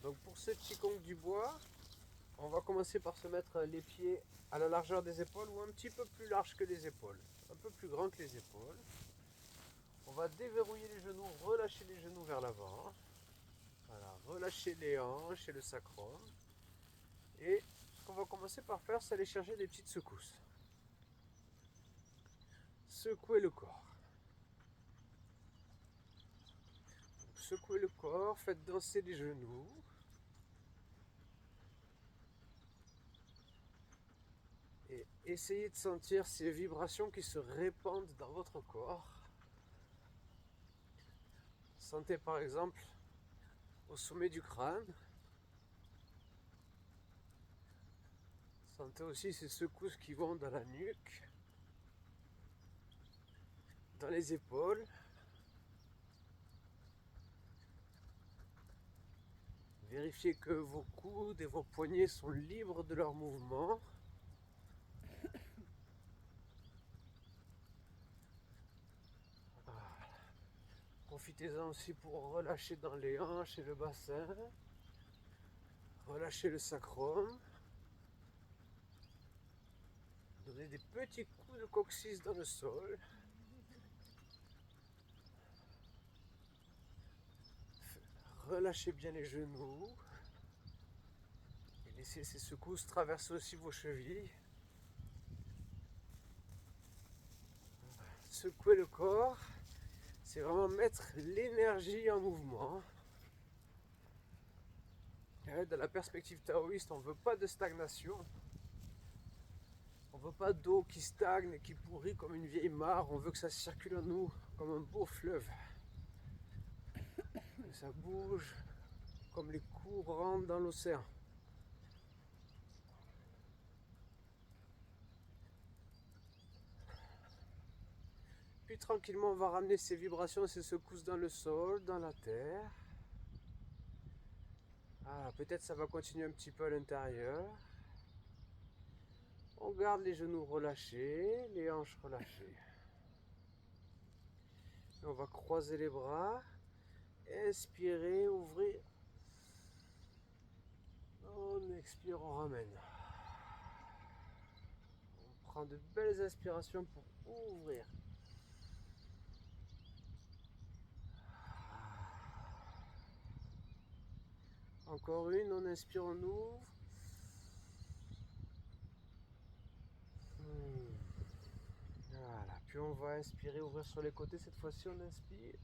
Donc pour ce Qigong du bois, on va commencer par se mettre les pieds à la largeur des épaules ou un petit peu plus large que les épaules, un peu plus grand que les épaules. On va déverrouiller les genoux, relâcher les genoux vers l'avant. Voilà, relâcher les hanches et le sacrum. Et ce qu'on va commencer par faire, c'est aller chercher des petites secousses. Secouer le corps. Donc, secouez le corps, faites danser les genoux. Et essayez de sentir ces vibrations qui se répandent dans votre corps. Sentez par exemple au sommet du crâne. Sentez aussi ces secousses qui vont dans la nuque, dans les épaules. Vérifiez que vos coudes et vos poignets sont libres de leurs mouvements. Profitez-en aussi pour relâcher dans les hanches et le bassin. Relâchez le sacrum. Donnez des petits coups de coccyx dans le sol. Relâchez bien les genoux. Et laissez ces secousses traverser aussi vos chevilles. Secouer le corps, c'est vraiment mettre l'énergie en mouvement. Et dans la perspective taoïste, on ne veut pas de stagnation. On ne veut pas d'eau qui stagne et qui pourrit comme une vieille mare. On veut que ça circule en nous comme un beau fleuve. Que ça bouge comme les courants dans l'océan. Puis tranquillement, on va ramener ces vibrations, ces secousses dans le sol, dans la terre. Ah, peut-être ça va continuer un petit peu à l'intérieur. On garde les genoux relâchés, les hanches relâchées. Et on va croiser les bras. Inspirez, ouvrez. On expire, on ramène. On prend de belles inspirations pour ouvrir. Encore une, on inspire, on ouvre. Voilà, puis on va inspirer, ouvrir sur les côtés. Cette fois-ci, on inspire.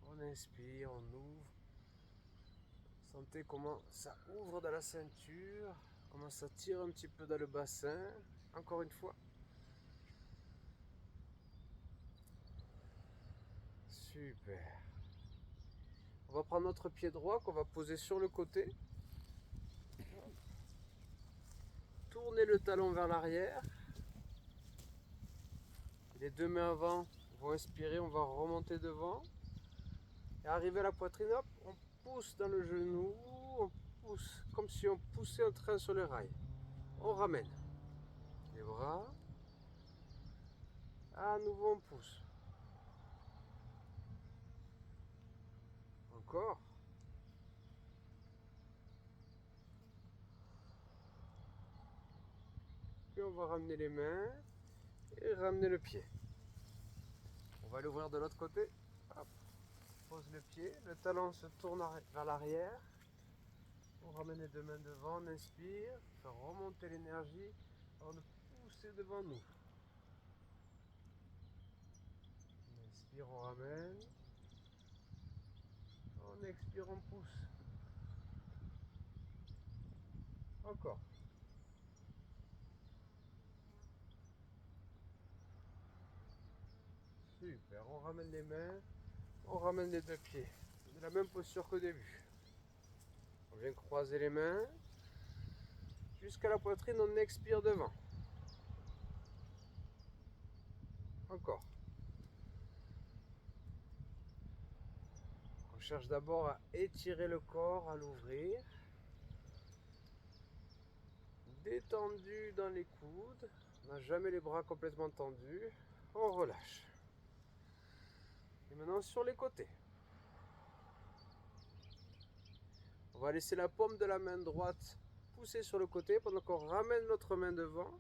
On inspire, on ouvre. Sentez comment ça ouvre dans la ceinture, comment ça tire un petit peu dans le bassin. Encore une fois. Super. On va prendre notre pied droit qu'on va poser sur le côté. Tournez le talon vers l'arrière. Les deux mains avant vont inspirer, on va remonter devant. Et arriver à la poitrine, hop, on pousse dans le genou, on pousse comme si on poussait un train sur le rail. On ramène les bras. À nouveau, on pousse. Encore. Puis on va ramener les mains et ramener le pied. On va l'ouvrir de l'autre côté. Hop. On pose le pied, le talon se tourne vers l'arrière. On ramène les deux mains devant, on inspire, faire remonter l'énergie avant de pousser devant nous. On inspire, on ramène. On expire, on pousse. Encore. Super, on ramène les mains, on ramène les deux pieds. De la même posture qu'au début. On vient croiser les mains. Jusqu'à la poitrine, on expire devant. Encore. On cherche d'abord à étirer le corps, à l'ouvrir. Détendu dans les coudes. On n'a jamais les bras complètement tendus. On relâche. Et maintenant sur les côtés. On va laisser la paume de la main droite pousser sur le côté pendant qu'on ramène notre main devant.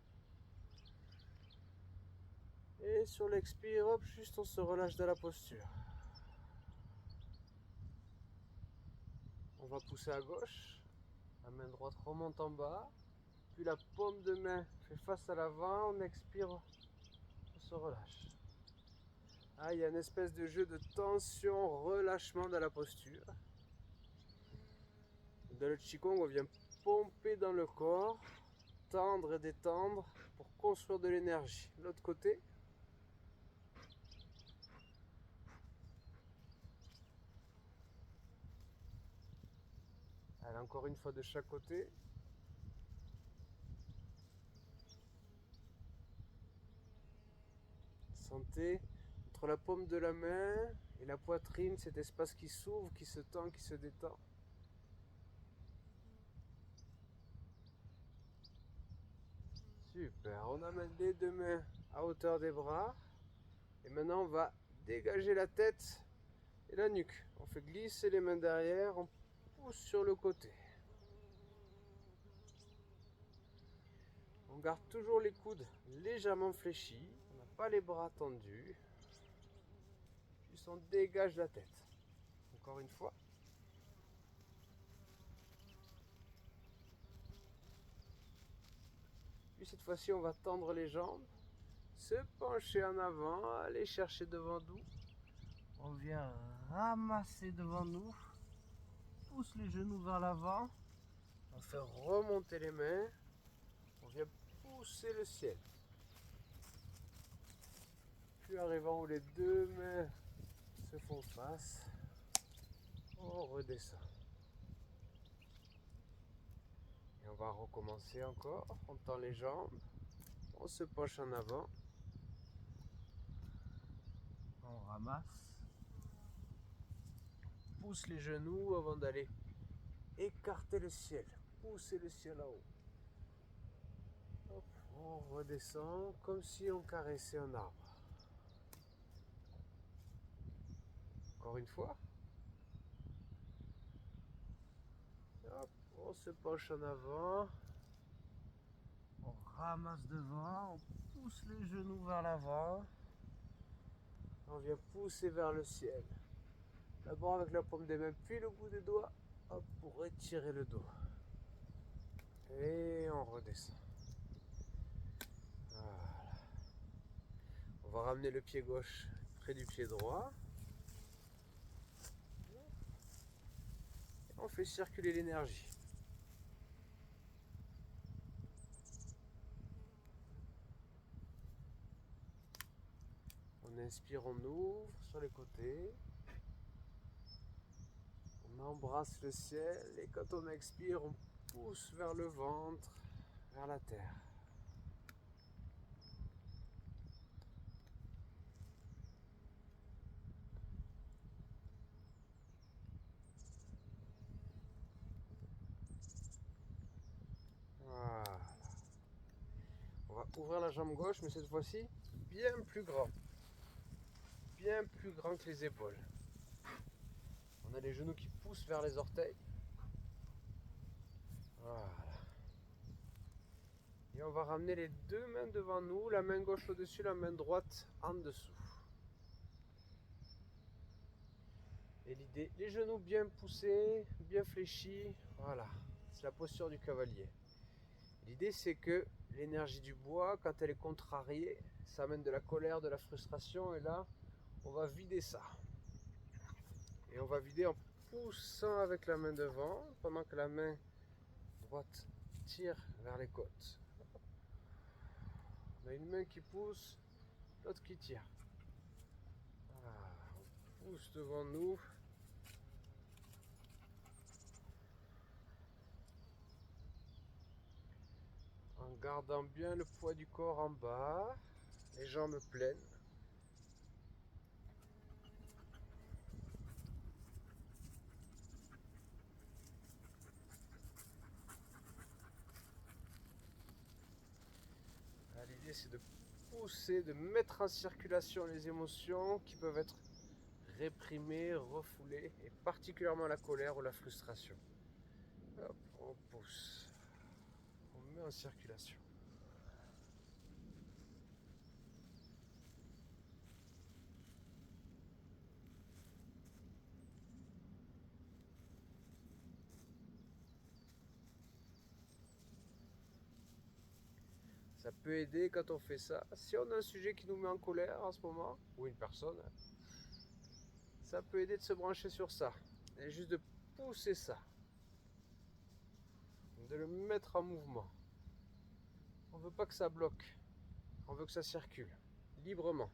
Et sur l'expire, hop, juste on se relâche de la posture. On va pousser à gauche. La main droite remonte en bas. Puis la paume de main fait face à l'avant. On expire, on se relâche. Ah, il y a une espèce de jeu de tension, relâchement dans la posture. Dans le Qigong, on vient pomper dans le corps, tendre et détendre pour construire de l'énergie. L'autre côté. Allez, encore une fois de chaque côté. Sentez entre la paume de la main et la poitrine cet espace qui s'ouvre, qui se tend, qui se détend. Super, on amène les deux mains à hauteur des bras. Et maintenant on va dégager la tête et la nuque. On fait glisser les mains derrière, on pousse sur le côté. On garde toujours les coudes légèrement fléchis, on n'a pas les bras tendus. Puis on dégage la tête. Encore une fois. Puis cette fois-ci, on va tendre les jambes, se pencher en avant, aller chercher devant nous. On vient ramasser devant nous, pousse les genoux vers l'avant, on fait remonter les mains, on vient pousser le ciel. Puis arrivant où les deux mains se font face, on redescend. Et on va recommencer encore, on tend les jambes, on se penche en avant, on ramasse, pousse les genoux avant d'aller écarter le ciel, pousser le ciel en haut. Hop, on redescend comme si on caressait un arbre. Encore une fois. Hop, on se penche en avant, on ramasse devant, on pousse les genoux vers l'avant, on vient pousser vers le ciel. D'abord avec la paume des mains, puis le bout des doigts, hop, pour étirer le dos. Et on redescend. Voilà. On va ramener le pied gauche près du pied droit. Et on fait circuler l'énergie. On inspire, on ouvre sur les côtés. On embrasse le ciel et quand on expire, on pousse vers le ventre, vers la terre. Voilà. On va ouvrir la jambe gauche, mais cette fois-ci, bien plus grand. Bien plus grand que les épaules. On a les genoux qui poussent vers les orteils. Voilà. Et on va ramener les deux mains devant nous, la main gauche au-dessus, la main droite en dessous. Et l'idée, les genoux bien poussés, bien fléchis. Voilà, c'est la posture du cavalier. L'idée, c'est que l'énergie du bois, quand elle est contrariée, ça amène de la colère, de la frustration. Et là, on va vider ça. Et on va vider en poussant avec la main devant, pendant que la main droite tire vers les côtes. On a une main qui pousse, l'autre qui tire. Voilà, on pousse devant nous. En gardant bien le poids du corps en bas, les jambes pleines. L'idée c'est de pousser, de mettre en circulation les émotions qui peuvent être réprimer, refouler, et particulièrement la colère ou la frustration. Hop, on pousse, on met en circulation. Ça peut aider quand on fait ça. Si on a un sujet qui nous met en colère en ce moment, ou une personne, ça peut aider de se brancher sur ça. Et juste de pousser ça. De le mettre en mouvement. On ne veut pas que ça bloque. On veut que ça circule librement.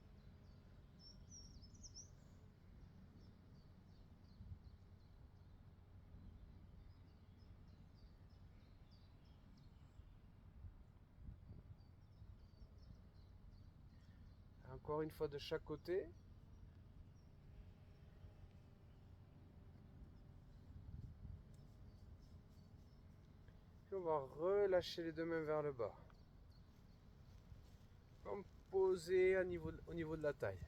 Encore une fois de chaque côté. Puis on va relâcher les deux mains vers le bas. Comme posé au niveau de la taille.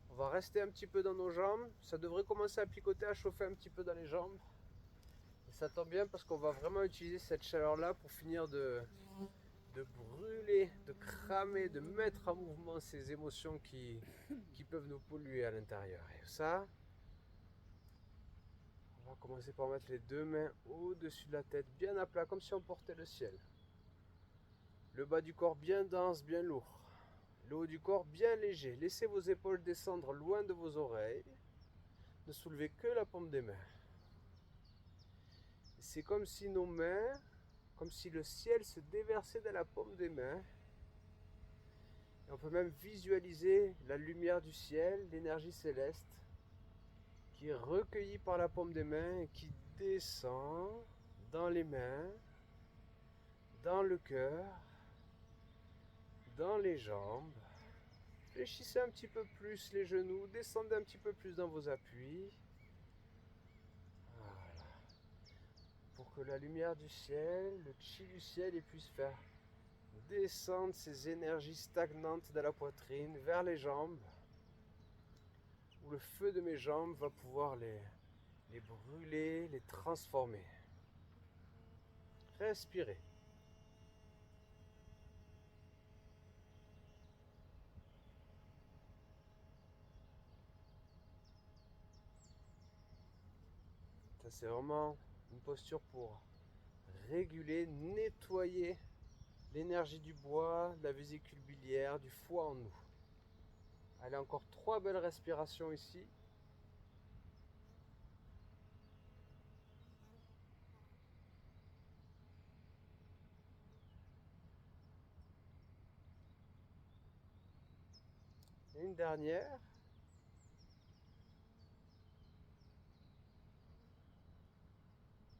On va rester un petit peu dans nos jambes. Ça devrait commencer à picoter, à chauffer un petit peu dans les jambes. Et ça tombe bien parce qu'on va vraiment utiliser cette chaleur-là pour finir de brûler, de cramer, de mettre en mouvement ces émotions qui peuvent nous polluer à l'intérieur. Et ça, on va commencer par mettre les deux mains au-dessus de la tête, bien à plat, comme si on portait le ciel. Le bas du corps bien dense, bien lourd. Le haut du corps bien léger. Laissez vos épaules descendre loin de vos oreilles. Ne soulevez que la paume des mains. C'est comme si nos mains, comme si le ciel se déversait dans la paume des mains. Et on peut même visualiser la lumière du ciel, l'énergie céleste, qui est recueillie par la paume des mains et qui descend dans les mains, dans le cœur, dans les jambes. Fléchissez un petit peu plus les genoux, descendez un petit peu plus dans vos appuis. Voilà. Pour que la lumière du ciel, le chi du ciel, puisse faire descendre ces énergies stagnantes de la poitrine vers les jambes, où le feu de mes jambes va pouvoir les brûler, les transformer. Respirez. Ça, c'est vraiment une posture pour réguler, nettoyer l'énergie du bois, de la vésicule biliaire, du foie en nous. Allez, encore 3 belles respirations ici. Et une dernière.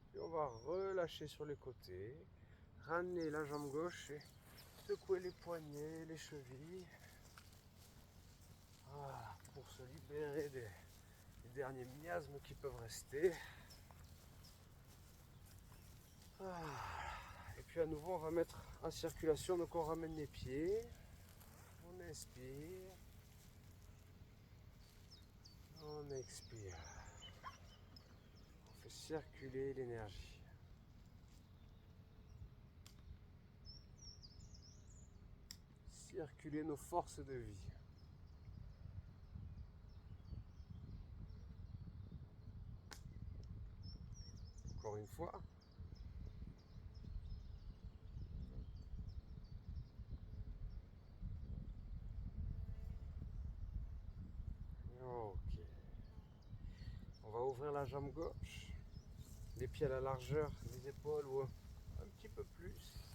Puis on va relâcher sur les côtés. Ramener la jambe gauche et secouer les poignets, les chevilles. Voilà, pour se libérer des derniers miasmes qui peuvent rester. Voilà. Et puis à nouveau, on va mettre en circulation, donc on ramène les pieds. On inspire. On expire. On fait circuler l'énergie. Circuler nos forces de vie. Encore une fois. Ok. On va ouvrir la jambe gauche. Les pieds à la largeur des épaules ou un petit peu plus.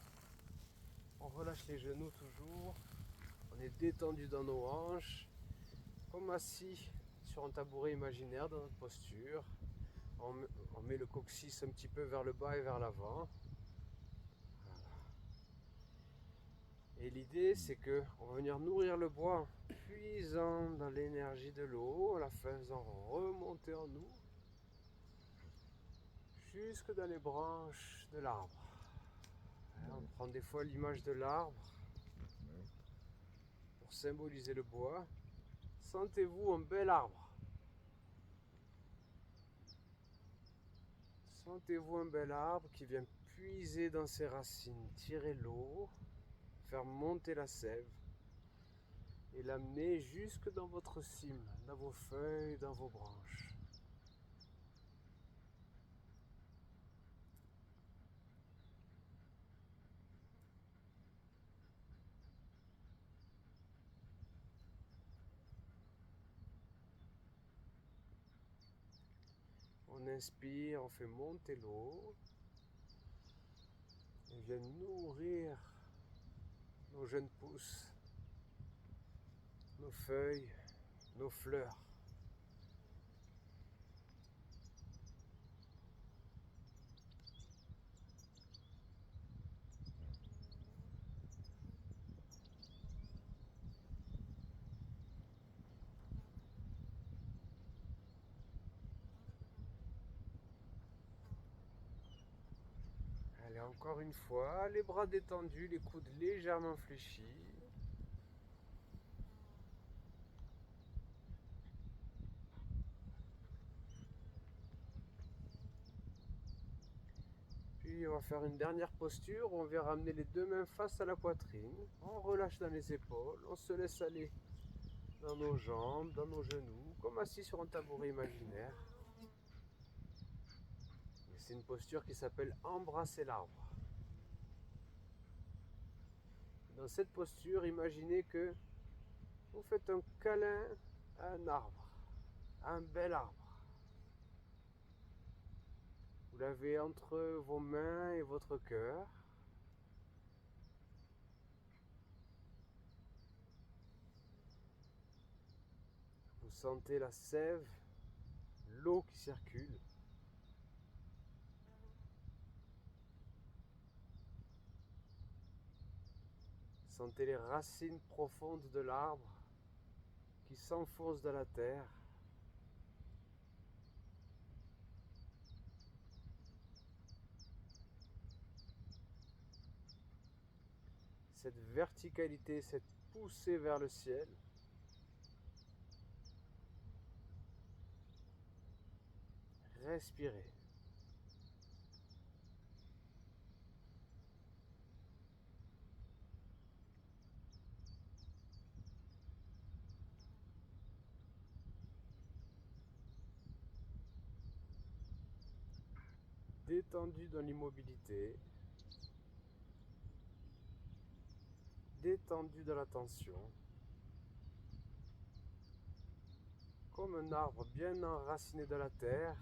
On relâche les genoux toujours. On est détendu dans nos hanches. Comme assis sur un tabouret imaginaire dans notre posture. On met le coccyx un petit peu vers le bas et vers l'avant. Voilà. Et l'idée, c'est que on va venir nourrir le bois en puisant dans l'énergie de l'eau, en la faisant remonter en nous jusque dans les branches de l'arbre. On prend des fois l'image de l'arbre pour symboliser le bois. Sentez-vous un bel arbre. Sentez-vous un bel arbre qui vient puiser dans ses racines, tirer l'eau, faire monter la sève et l'amener jusque dans votre cime, dans vos feuilles, dans vos branches. On inspire, on fait monter l'eau et vient nourrir nos jeunes pousses, nos feuilles, nos fleurs. Allez, encore une fois, les bras détendus, les coudes légèrement fléchis. Puis on va faire une dernière posture, on vient ramener les deux mains face à la poitrine, on relâche dans les épaules, on se laisse aller dans nos jambes, dans nos genoux, comme assis sur un tabouret imaginaire. C'est une posture qui s'appelle embrasser l'arbre. Dans cette posture, imaginez que vous faites un câlin à un arbre, à un bel arbre. Vous l'avez entre vos mains et votre cœur. Vous sentez la sève, l'eau qui circule. Sentez les racines profondes de l'arbre qui s'enfoncent dans la terre. Cette verticalité, cette poussée vers le ciel. Respirez. Détendu dans l'immobilité, détendu dans la tension, comme un arbre bien enraciné dans la terre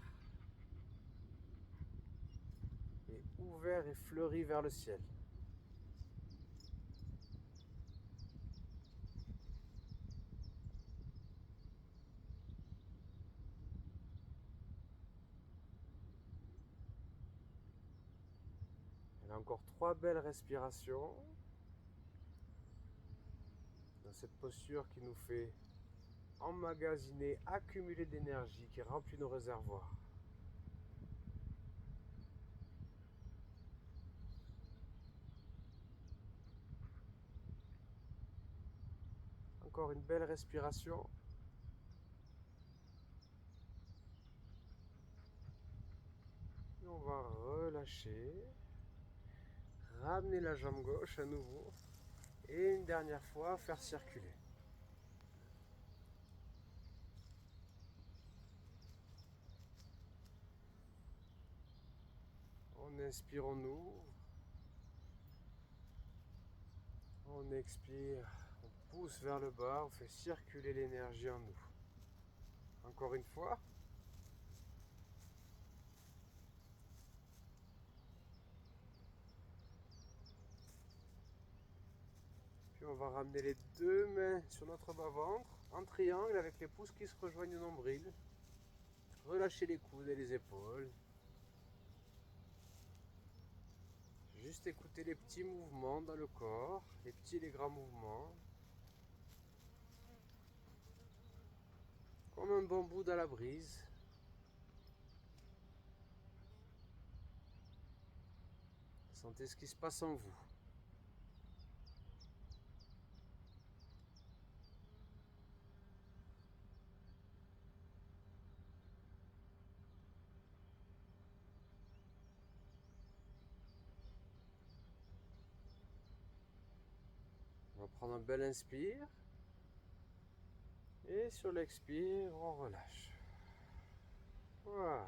et ouvert et fleuri vers le ciel. Il y a encore 3 belles respirations dans cette posture qui nous fait emmagasiner, accumuler d'énergie, qui remplit nos réservoirs. Encore une belle respiration. Et on va relâcher. Ramener la jambe gauche à nouveau. Et une dernière fois, faire circuler. On inspire, on ouvre. On expire, on pousse vers le bas, on fait circuler l'énergie en nous. Encore une fois. Puis on va ramener les deux mains sur notre bas-ventre, en triangle avec les pouces qui se rejoignent au nombril. Relâchez les coudes et les épaules. Juste écouter les petits mouvements dans le corps, les petits et les grands mouvements. Comme un bambou dans la brise. Sentez ce qui se passe en vous. « prendre un bel inspire. Et sur l'expire, on relâche. Voilà.